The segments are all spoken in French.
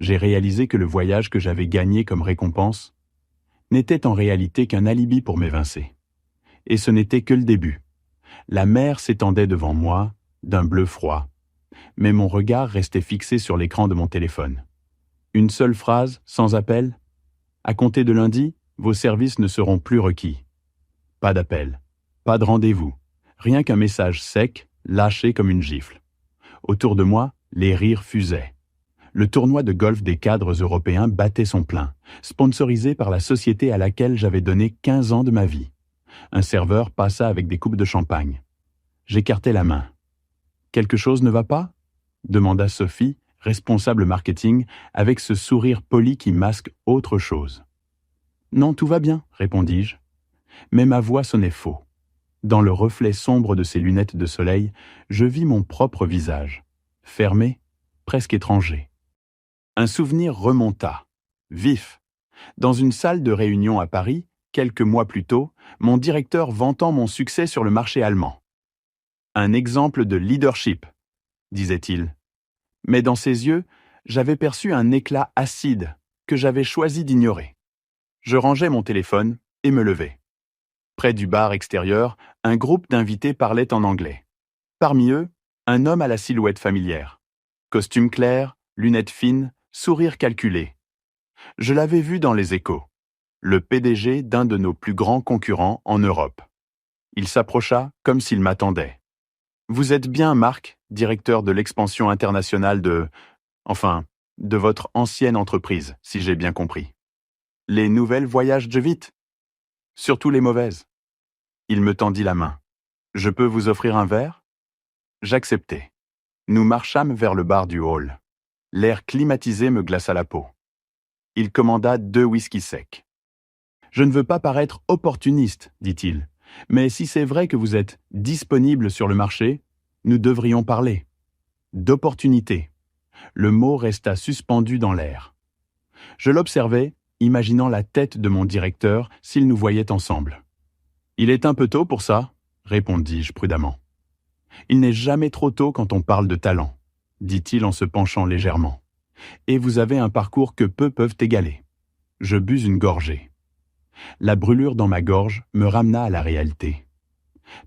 J'ai réalisé que le voyage que j'avais gagné comme récompense n'était en réalité qu'un alibi pour m'évincer. Et ce n'était que le début. La mer s'étendait devant moi, d'un bleu froid, mais mon regard restait fixé sur l'écran de mon téléphone. Une seule phrase, sans appel. À compter de lundi, vos services ne seront plus requis. Pas d'appel, pas de rendez-vous, rien qu'un message sec, lâché comme une gifle. Autour de moi, les rires fusaient. Le tournoi de golf des cadres européens battait son plein, sponsorisé par la société à laquelle j'avais donné 15 ans de ma vie. Un serveur passa avec des coupes de champagne. J'écartai la main. « Quelque chose ne va pas ?» demanda Sophie, responsable marketing, avec ce sourire poli qui masque autre chose. « Non, tout va bien, répondis-je. Mais ma voix sonnait faux. Dans le reflet sombre de ses lunettes de soleil, je vis mon propre visage, fermé, presque étranger. Un souvenir remonta, vif. Dans une salle de réunion à Paris, quelques mois plus tôt, mon directeur vantant mon succès sur le marché allemand. « Un exemple de leadership », disait-il. Mais dans ses yeux, j'avais perçu un éclat acide que j'avais choisi d'ignorer. Je rangeai mon téléphone et me levai. Près du bar extérieur, un groupe d'invités parlait en anglais. Parmi eux, un homme à la silhouette familière. Costume clair, lunettes fines, sourire calculé. Je l'avais vu dans les Échos. Le PDG d'un de nos plus grands concurrents en Europe. Il s'approcha comme s'il m'attendait. « Vous êtes bien Marc, directeur de l'expansion internationale de votre ancienne entreprise, si j'ai bien compris. Les nouvelles voyagent vite. Surtout les mauvaises. » Il me tendit la main. « Je peux vous offrir un verre ?» J'acceptai. Nous marchâmes vers le bar du hall. L'air climatisé me glaça la peau. Il commanda 2 whisky secs. « Je ne veux pas paraître opportuniste, dit-il, mais si c'est vrai que vous êtes disponible sur le marché, nous devrions parler. D'opportunité. » Le mot resta suspendu dans l'air. Je l'observais, imaginant la tête de mon directeur s'il nous voyait ensemble. « Il est un peu tôt pour ça, » répondis-je prudemment. « Il n'est jamais trop tôt quand on parle de talent, » dit-il en se penchant légèrement. « Et vous avez un parcours que peu peuvent égaler. » Je bus une gorgée. La brûlure dans ma gorge me ramena à la réalité.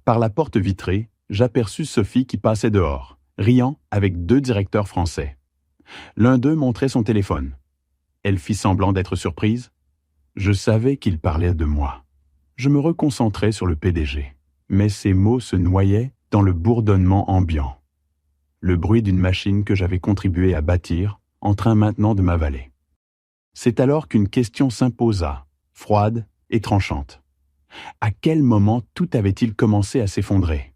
Par la porte vitrée, j'aperçus Sophie qui passait dehors, riant avec 2 directeurs français. L'un d'eux montrait son téléphone. Elle fit semblant d'être surprise. Je savais qu'il parlait de moi. Je me reconcentrai sur le PDG, mais ses mots se noyaient dans le bourdonnement ambiant. Le bruit d'une machine que j'avais contribué à bâtir, en train maintenant de m'avaler. C'est alors qu'une question s'imposa, froide et tranchante. À quel moment tout avait-il commencé à s'effondrer ?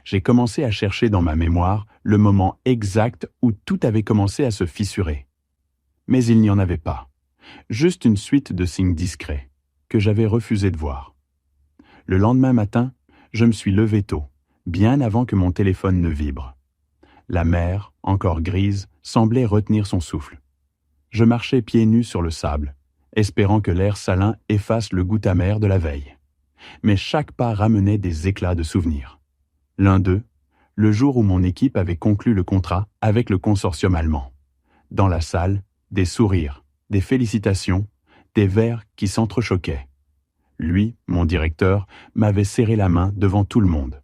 J'ai commencé à chercher dans ma mémoire le moment exact où tout avait commencé à se fissurer. Mais il n'y en avait pas. Juste une suite de signes discrets, que j'avais refusé de voir. Le lendemain matin, je me suis levé tôt, bien avant que mon téléphone ne vibre. La mer, encore grise, semblait retenir son souffle. Je marchais pieds nus sur le sable, espérant que l'air salin efface le goût amer de la veille. Mais chaque pas ramenait des éclats de souvenirs. L'un d'eux, le jour où mon équipe avait conclu le contrat avec le consortium allemand. Dans la salle, des sourires, des félicitations, des verres qui s'entrechoquaient. Lui, mon directeur, m'avait serré la main devant tout le monde.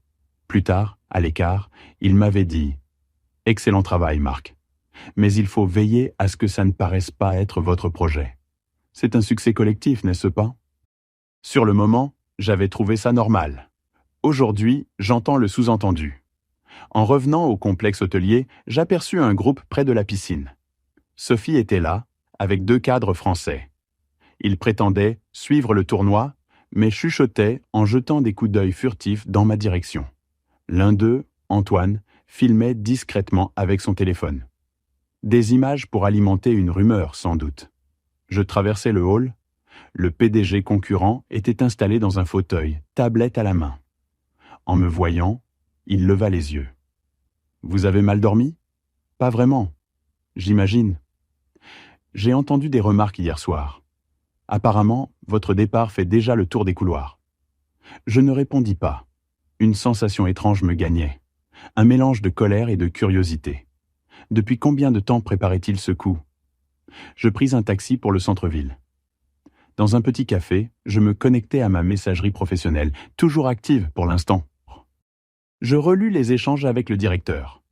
Plus tard, à l'écart, il m'avait dit « Excellent travail, Marc. Mais il faut veiller à ce que ça ne paraisse pas être votre projet. C'est un succès collectif, n'est-ce pas ?» Sur le moment, j'avais trouvé ça normal. Aujourd'hui, j'entends le sous-entendu. En revenant au complexe hôtelier, j'aperçus un groupe près de la piscine. Sophie était là, avec 2 cadres français. Ils prétendaient suivre le tournoi, mais chuchotaient en jetant des coups d'œil furtifs dans ma direction. L'un d'eux, Antoine, filmait discrètement avec son téléphone. Des images pour alimenter une rumeur, sans doute. Je traversai le hall. Le PDG concurrent était installé dans un fauteuil, tablette à la main. En me voyant, il leva les yeux. « Vous avez mal dormi ? » ?»« Pas vraiment. J'imagine. »« J'ai entendu des remarques hier soir. Apparemment, votre départ fait déjà le tour des couloirs. » Je ne répondis pas. Une sensation étrange me gagnait. Un mélange de colère et de curiosité. Depuis combien de temps préparait-il ce coup ? Je pris un taxi pour le centre-ville. Dans un petit café, je me connectais à ma messagerie professionnelle, toujours active pour l'instant. Je relus les échanges avec le directeur.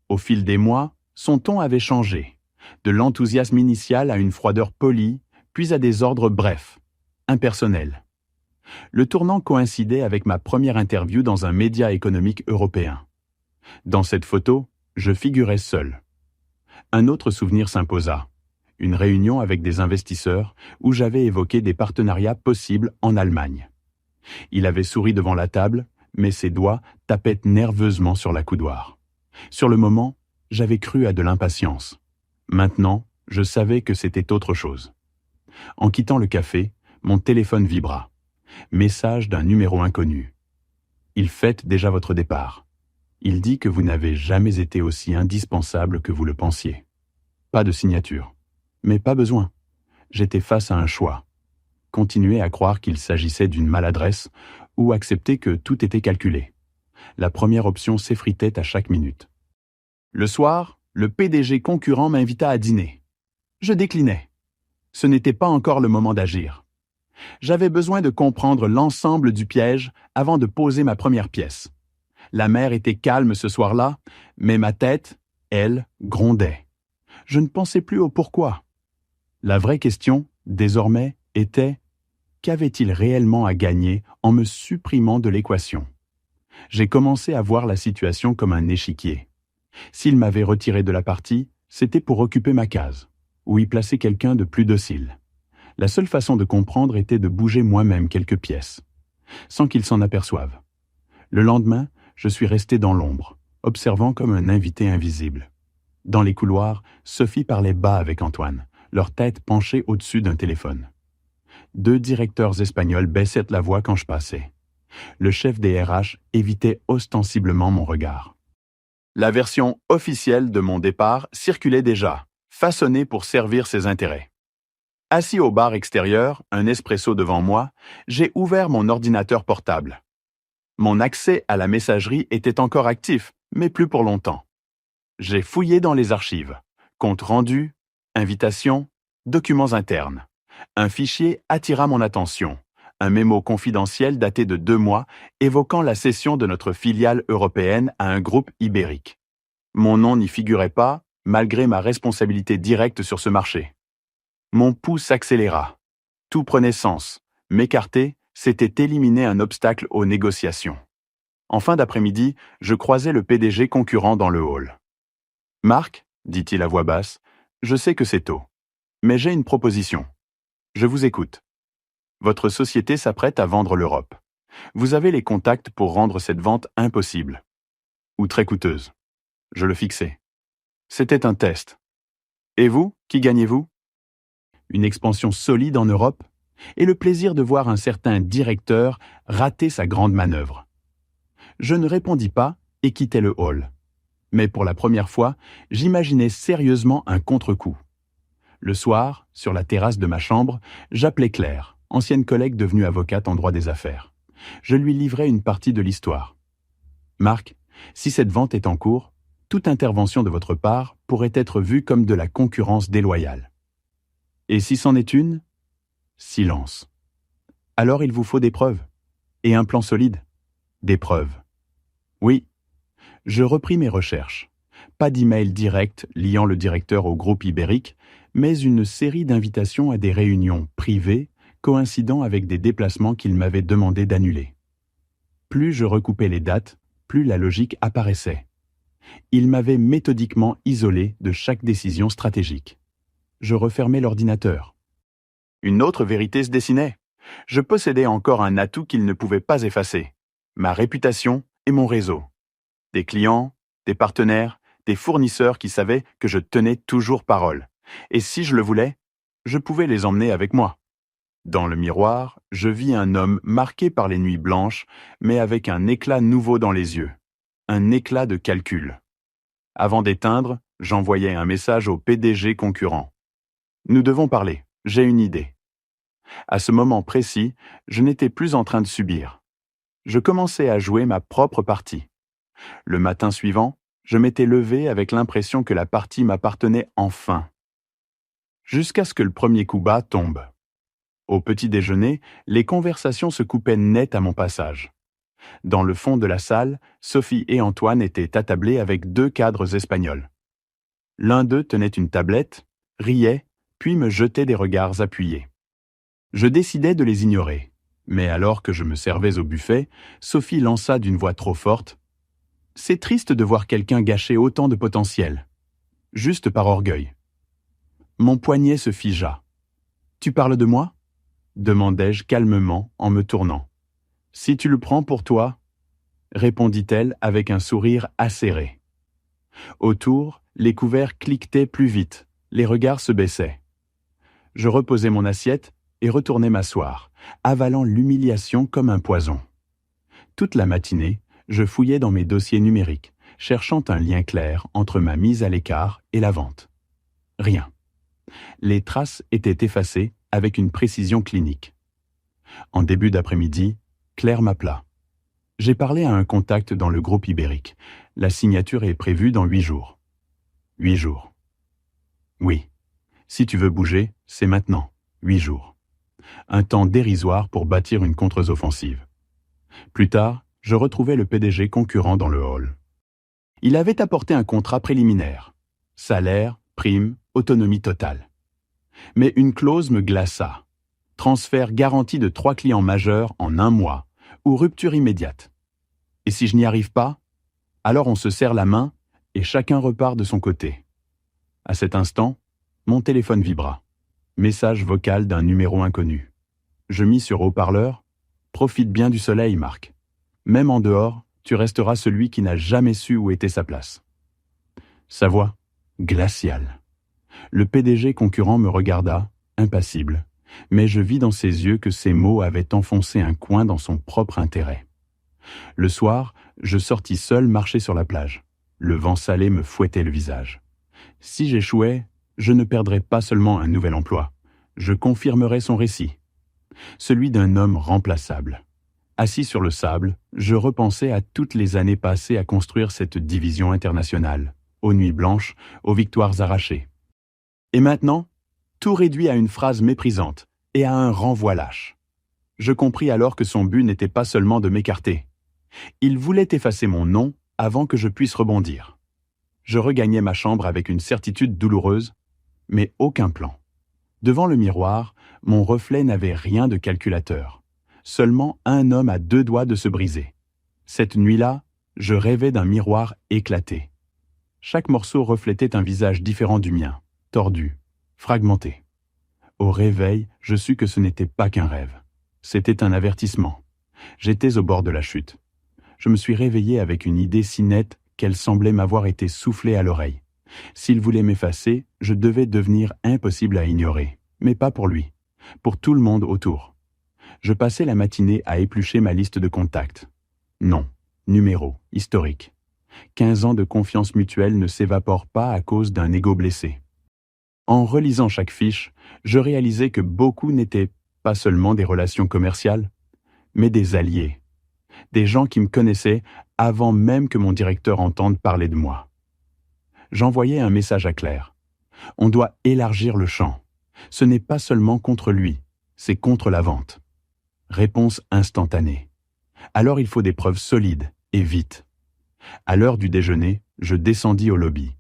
Au fil des mois, son ton avait changé, de l'enthousiasme initial à une froideur polie, puis à des ordres brefs, impersonnels. Le tournant coïncidait avec ma première interview dans un média économique européen. Dans cette photo, je figurais seul. Un autre souvenir s'imposa. Une réunion avec des investisseurs où j'avais évoqué des partenariats possibles en Allemagne. Il avait souri devant la table, mais ses doigts tapaient nerveusement sur la coudoir. Sur le moment, j'avais cru à de l'impatience. Maintenant, je savais que c'était autre chose. En quittant le café, mon téléphone vibra. Message d'un numéro inconnu. Il fête déjà votre départ. Il dit que vous n'avez jamais été aussi indispensable que vous le pensiez. Pas de signature. Mais pas besoin. J'étais face à un choix. Continuer à croire qu'il s'agissait d'une maladresse ou accepter que tout était calculé. La première option s'effritait à chaque minute. Le soir, le PDG concurrent m'invita à dîner. Je déclinai. Ce n'était pas encore le moment d'agir. J'avais besoin de comprendre l'ensemble du piège avant de poser ma première pièce. La mer était calme ce soir-là, mais ma tête, elle, grondait. Je ne pensais plus au pourquoi. La vraie question, désormais, était « qu'avait-il réellement à gagner en me supprimant de l'équation ?» J'ai commencé à voir la situation comme un échiquier. S'il m'avait retiré de la partie, c'était pour occuper ma case, ou y placer quelqu'un de plus docile. La seule façon de comprendre était de bouger moi-même quelques pièces, sans qu'il s'en aperçoive. Le lendemain, je suis resté dans l'ombre, observant comme un invité invisible. Dans les couloirs, Sophie parlait bas avec Antoine, leur tête penchée au-dessus d'un téléphone. 2 directeurs espagnols baissaient la voix quand je passais. Le chef des RH évitait ostensiblement mon regard. La version officielle de mon départ circulait déjà, façonnée pour servir ses intérêts. Assis au bar extérieur, un espresso devant moi, j'ai ouvert mon ordinateur portable. Mon accès à la messagerie était encore actif, mais plus pour longtemps. J'ai fouillé dans les archives. Comptes rendus, invitations, documents internes. Un fichier attira mon attention. Un mémo confidentiel daté de 2 mois évoquant la cession de notre filiale européenne à un groupe ibérique. Mon nom n'y figurait pas, malgré ma responsabilité directe sur ce marché. Mon pouls s'accéléra. Tout prenait sens. M'écarter, c'était éliminer un obstacle aux négociations. En fin d'après-midi, je croisai le PDG concurrent dans le hall. « Marc, dit-il à voix basse, je sais que c'est tôt, mais j'ai une proposition. Je vous écoute. Votre société s'apprête à vendre l'Europe. Vous avez les contacts pour rendre cette vente impossible. Ou très coûteuse. Je le fixais. C'était un test. Et vous, qui gagnez-vous ? Une expansion solide en Europe et le plaisir de voir un certain directeur rater sa grande manœuvre. Je ne répondis pas et quittai le hall. Mais pour la première fois, j'imaginais sérieusement un contre-coup. Le soir, sur la terrasse de ma chambre, j'appelai Claire, ancienne collègue devenue avocate en droit des affaires. Je lui livrai une partie de l'histoire. « Marc, si cette vente est en cours, toute intervention de votre part pourrait être vue comme de la concurrence déloyale. Et si c'en est une ? Silence. Alors il vous faut des preuves. Et un plan solide. Des preuves. Oui. Je repris mes recherches. Pas d'email direct liant le directeur au groupe ibérique, mais une série d'invitations à des réunions privées coïncidant avec des déplacements qu'il m'avait demandé d'annuler. Plus je recoupais les dates, plus la logique apparaissait. Il m'avait méthodiquement isolé de chaque décision stratégique. Je refermais l'ordinateur. Une autre vérité se dessinait. Je possédais encore un atout qu'il ne pouvait pas effacer. Ma réputation et mon réseau. Des clients, des partenaires, des fournisseurs qui savaient que je tenais toujours parole. Et si je le voulais, je pouvais les emmener avec moi. Dans le miroir, je vis un homme marqué par les nuits blanches, mais avec un éclat nouveau dans les yeux. Un éclat de calcul. Avant d'éteindre, j'envoyais un message au PDG concurrent. « Nous devons parler, j'ai une idée. » À ce moment précis, je n'étais plus en train de subir. Je commençais à jouer ma propre partie. Le matin suivant, je m'étais levé avec l'impression que la partie m'appartenait enfin. jusqu'à ce que le premier coup bas tombe. Au petit déjeuner, les conversations se coupaient net à mon passage. Dans le fond de la salle, Sophie et Antoine étaient attablés avec 2 cadres espagnols. L'un d'eux tenait une tablette, riait, puis me jetait des regards appuyés. Je décidai de les ignorer, mais alors que je me servais au buffet, Sophie lança d'une voix trop forte « C'est triste de voir quelqu'un gâcher autant de potentiel. Juste par orgueil. » Mon poignet se figea. « Tu parles de moi ?» demandai-je calmement en me tournant. « Si tu le prends pour toi, » répondit-elle avec un sourire acéré. Autour, les couverts cliquetaient plus vite, les regards se baissaient. Je reposai mon assiette et retournai m'asseoir, avalant l'humiliation comme un poison. Toute la matinée, je fouillais dans mes dossiers numériques, cherchant un lien clair entre ma mise à l'écart et la vente. Rien. Les traces étaient effacées avec une précision clinique. En début d'après-midi, Claire m'appela. J'ai parlé à un contact dans le groupe ibérique. La signature est prévue dans 8 jours. 8 jours. Oui. Si tu veux bouger, c'est maintenant. 8 jours. Un temps dérisoire pour bâtir une contre-offensive. Plus tard, je retrouvai le PDG concurrent dans le hall. Il avait apporté un contrat préliminaire. Salaire, prime, autonomie totale. Mais une clause me glaça. Transfert garanti de 3 clients majeurs en 1 mois, ou rupture immédiate. Et si je n'y arrive pas, alors on se serre la main et chacun repart de son côté. À cet instant, mon téléphone vibra. Message vocal d'un numéro inconnu. Je mis sur haut-parleur. Profite bien du soleil, Marc. Même en dehors, tu resteras celui qui n'a jamais su où était sa place. Sa voix, glaciale. Le PDG concurrent me regarda, impassible, mais je vis dans ses yeux que ces mots avaient enfoncé un coin dans son propre intérêt. Le soir, je sortis seul marcher sur la plage. Le vent salé me fouettait le visage. Si j'échouais, je ne perdrais pas seulement un nouvel emploi, je confirmerais son récit. Celui d'un homme remplaçable. Assis sur le sable, je repensais à toutes les années passées à construire cette division internationale, aux nuits blanches, aux victoires arrachées. Et maintenant, tout réduit à une phrase méprisante et à un renvoi lâche. Je compris alors que son but n'était pas seulement de m'écarter. Il voulait effacer mon nom avant que je puisse rebondir. Je regagnai ma chambre avec une certitude douloureuse, mais aucun plan. Devant le miroir, mon reflet n'avait rien de calculateur. Seulement un homme à 2 doigts de se briser. Cette nuit-là, je rêvais d'un miroir éclaté. Chaque morceau reflétait un visage différent du mien, tordu, fragmenté. Au réveil, je sus que ce n'était pas qu'un rêve. C'était un avertissement. J'étais au bord de la chute. Je me suis réveillé avec une idée si nette qu'elle semblait m'avoir été soufflée à l'oreille. S'il voulait m'effacer, je devais devenir impossible à ignorer. Mais pas pour lui, pour tout le monde autour. Je passais la matinée à éplucher ma liste de contacts. Noms, numéros, historiques. 15 ans de confiance mutuelle ne s'évaporent pas à cause d'un ego blessé. En relisant chaque fiche, je réalisais que beaucoup n'étaient pas seulement des relations commerciales, mais des alliés. Des gens qui me connaissaient avant même que mon directeur entende parler de moi. J'envoyais un message à Claire. On doit élargir le champ. Ce n'est pas seulement contre lui, c'est contre la vente. Réponse instantanée. Alors il faut des preuves solides et vite. À l'heure du déjeuner, je descendis au lobby.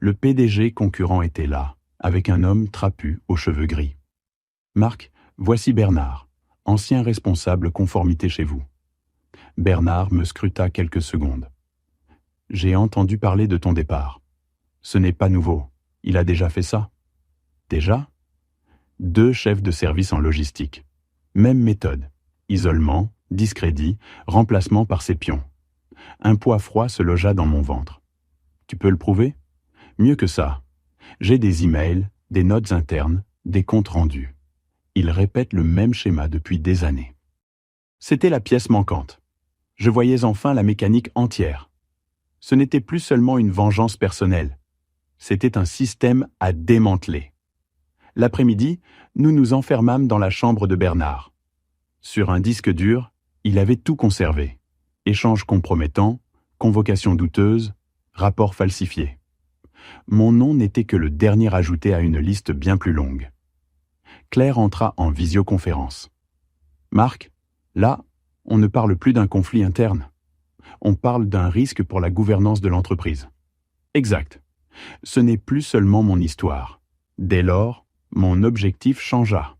Le PDG concurrent était là, avec un homme trapu aux cheveux gris. « Marc, voici Bernard, ancien responsable conformité chez vous. » Bernard me scruta quelques secondes. « J'ai entendu parler de ton départ. Ce n'est pas nouveau. Il a déjà fait ça. » « Déjà ? 2 chefs de service en logistique. Même méthode. Isolement, discrédit, remplacement par ses pions. Un poids froid se logea dans mon ventre. Tu peux le prouver ? Mieux que ça. J'ai des emails, des notes internes, des comptes rendus. Ils répètent le même schéma depuis des années. C'était la pièce manquante. Je voyais enfin la mécanique entière. Ce n'était plus seulement une vengeance personnelle. C'était un système à démanteler. L'après-midi, nous nous enfermâmes dans la chambre de Bernard. Sur un disque dur, il avait tout conservé. Échanges compromettants, convocations douteuses, rapports falsifiés. Mon nom n'était que le dernier ajouté à une liste bien plus longue. Claire entra en visioconférence. « Marc, là, on ne parle plus d'un conflit interne. On parle d'un risque pour la gouvernance de l'entreprise. » Exact. Ce n'est plus seulement mon histoire. Dès lors, mon objectif changea.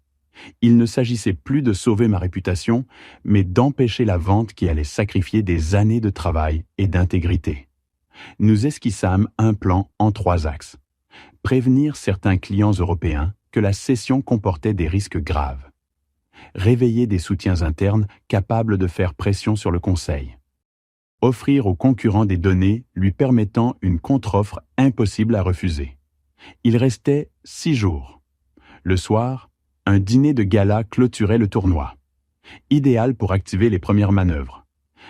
Il ne s'agissait plus de sauver ma réputation, mais d'empêcher la vente qui allait sacrifier des années de travail et d'intégrité. Nous esquissâmes un plan en 3 axes. Prévenir certains clients européens que la cession comportait des risques graves. Réveiller des soutiens internes capables de faire pression sur le conseil. Offrir aux concurrents des données lui permettant une contre-offre impossible à refuser. Il restait 6 jours. Le soir, un dîner de gala clôturait le tournoi. Idéal pour activer les premières manœuvres.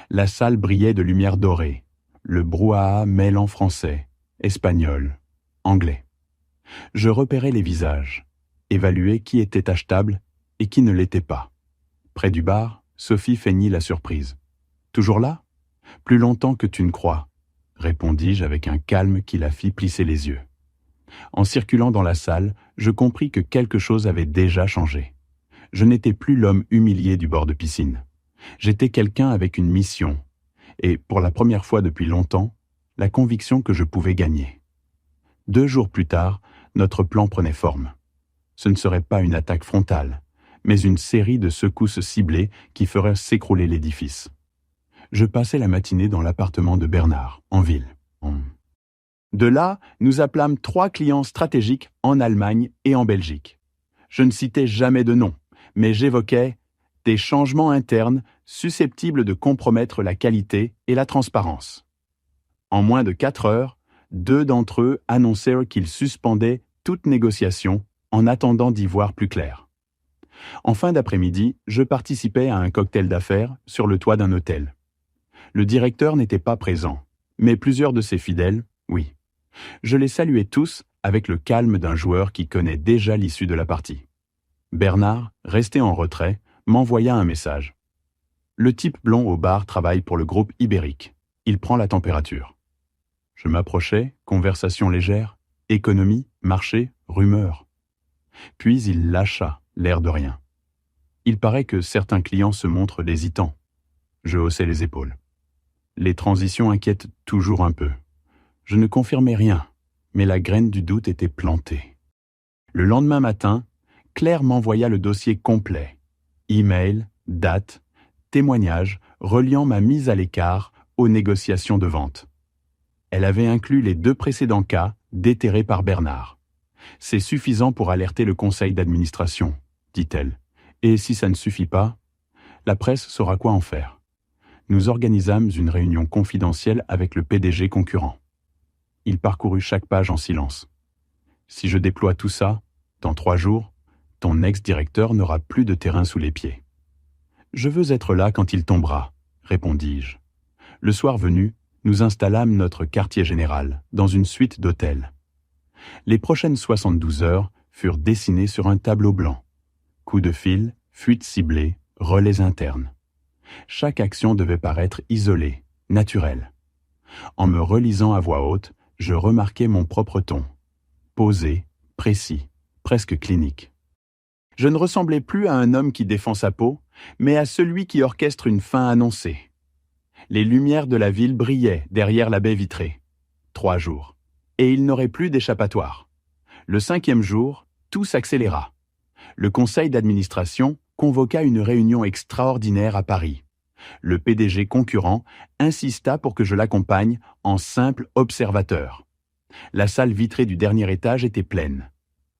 La salle brillait de lumière dorée. Le brouhaha mêlant français, espagnol, anglais. Je repérais les visages, évaluais qui était achetable et qui ne l'était pas. Près du bar, Sophie feignit la surprise. « Toujours là ? Plus longtemps que tu ne crois, » répondis-je avec un calme qui la fit plisser les yeux. En circulant dans la salle, je compris que quelque chose avait déjà changé. Je n'étais plus l'homme humilié du bord de piscine. J'étais quelqu'un avec une mission, et, pour la première fois depuis longtemps, la conviction que je pouvais gagner. 2 jours plus tard, notre plan prenait forme. Ce ne serait pas une attaque frontale, mais une série de secousses ciblées qui feraient s'écrouler l'édifice. Je passai la matinée dans l'appartement de Bernard, en ville. De là, nous appelâmes 3 clients stratégiques en Allemagne et en Belgique. Je ne citais jamais de nom, mais j'évoquais des changements internes susceptibles de compromettre la qualité et la transparence. En moins de 4 heures, 2 d'entre eux annoncèrent qu'ils suspendaient toute négociation en attendant d'y voir plus clair. En fin d'après-midi, je participais à un cocktail d'affaires sur le toit d'un hôtel. Le directeur n'était pas présent, mais plusieurs de ses fidèles, oui. Je les saluais tous avec le calme d'un joueur qui connaît déjà l'issue de la partie. Bernard, resté en retrait, m'envoya un message. Le type blond au bar travaille pour le groupe Ibérique. Il prend la température. Je m'approchais, conversation légère, économie, marché, rumeur. Puis il lâcha, l'air de rien. Il paraît que certains clients se montrent hésitants. Je haussai les épaules. Les transitions inquiètent toujours un peu. Je ne confirmais rien, mais la graine du doute était plantée. Le lendemain matin, Claire m'envoya le dossier complet. Email, date, témoignage reliant ma mise à l'écart aux négociations de vente. Elle avait inclus les 2 précédents cas déterrés par Bernard. « C'est suffisant pour alerter le conseil d'administration », dit-elle. « Et si ça ne suffit pas, la presse saura quoi en faire. » Nous organisâmes une réunion confidentielle avec le PDG concurrent. Il parcourut chaque page en silence. « Si je déploie tout ça, dans 3 jours, ton ex-directeur n'aura plus de terrain sous les pieds. »« Je veux être là quand il tombera, » répondis-je. Le soir venu, nous installâmes notre quartier général dans une suite d'hôtels. Les prochaines 72 heures furent dessinées sur un tableau blanc. Coups de fil, fuites ciblées, relais internes. Chaque action devait paraître isolée, naturelle. En me relisant à voix haute, je remarquais mon propre ton. Posé, précis, presque clinique. Je ne ressemblais plus à un homme qui défend sa peau, mais à celui qui orchestre une fin annoncée. Les lumières de la ville brillaient derrière la baie vitrée. 3 jours. Et il n'aurait plus d'échappatoire. Le 5e jour, tout s'accéléra. Le conseil d'administration convoqua une réunion extraordinaire à Paris. Le PDG concurrent insista pour que je l'accompagne en simple observateur. La salle vitrée du dernier étage était pleine.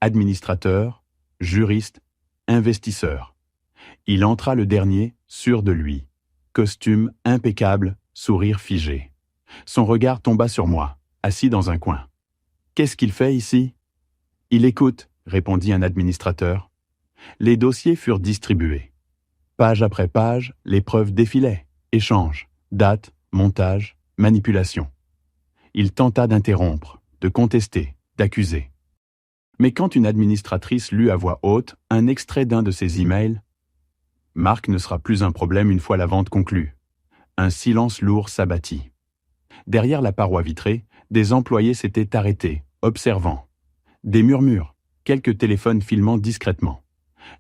Administrateurs, juristes, investisseurs. Il entra le dernier, sûr de lui. Costume impeccable, sourire figé. Son regard tomba sur moi, assis dans un coin. « Qu'est-ce qu'il fait ici ?»« Il écoute », répondit un administrateur. Les dossiers furent distribués. Page après page, les preuves défilaient. Échanges, dates, montage, manipulation. Il tenta d'interrompre, de contester, d'accuser. Mais quand une administratrice lut à voix haute un extrait d'un de ses emails, « Marc ne sera plus un problème une fois la vente conclue », un silence lourd s'abattit. Derrière la paroi vitrée, Des employés s'étaient arrêtés, observant. Des murmures, quelques téléphones filmant discrètement.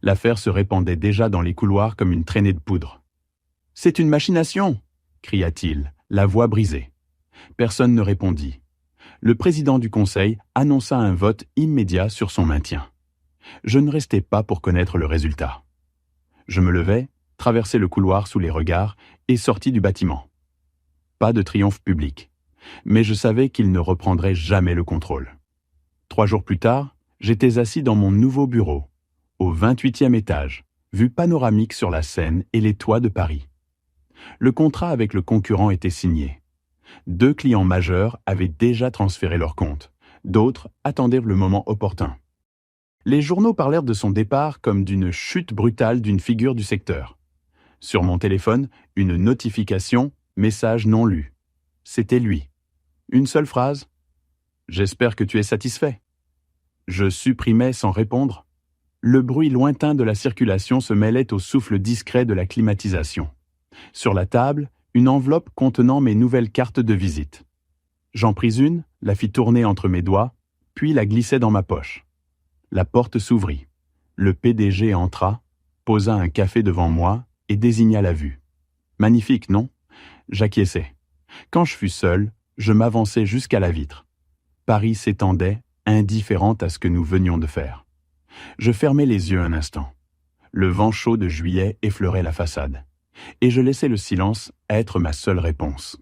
L'affaire se répandait déjà dans les couloirs comme une traînée de poudre. « C'est une machination !» cria-t-il, la voix brisée. Personne ne répondit. Le président du conseil annonça un vote immédiat sur son maintien. Je ne restais pas pour connaître le résultat. Je me levai, traversai le couloir sous les regards et sortis du bâtiment. Pas de triomphe public, mais je savais qu'il ne reprendrait jamais le contrôle. 3 jours plus tard, j'étais assis dans mon nouveau bureau, au 28e étage, vue panoramique sur la Seine et les toits de Paris. Le contrat avec le concurrent était signé. 2 clients majeurs avaient déjà transféré leurs comptes, d'autres attendaient le moment opportun. Les journaux parlèrent de son départ comme d'une chute brutale d'une figure du secteur. Sur mon téléphone, une notification, message non lu. C'était lui. Une seule phrase. « J'espère que tu es satisfait. » Je supprimais sans répondre. Le bruit lointain de la circulation se mêlait au souffle discret de la climatisation. Sur la table, une enveloppe contenant mes nouvelles cartes de visite. J'en pris une, la fis tourner entre mes doigts, puis la glissai dans ma poche. La porte s'ouvrit. Le PDG entra, posa un café devant moi et désigna la vue. Magnifique, non ? J'acquiesçai. Quand je fus seul, je m'avançai jusqu'à la vitre. Paris s'étendait, indifférente à ce que nous venions de faire. Je fermai les yeux un instant. Le vent chaud de juillet effleurait la façade. Et je laissai le silence être ma seule réponse.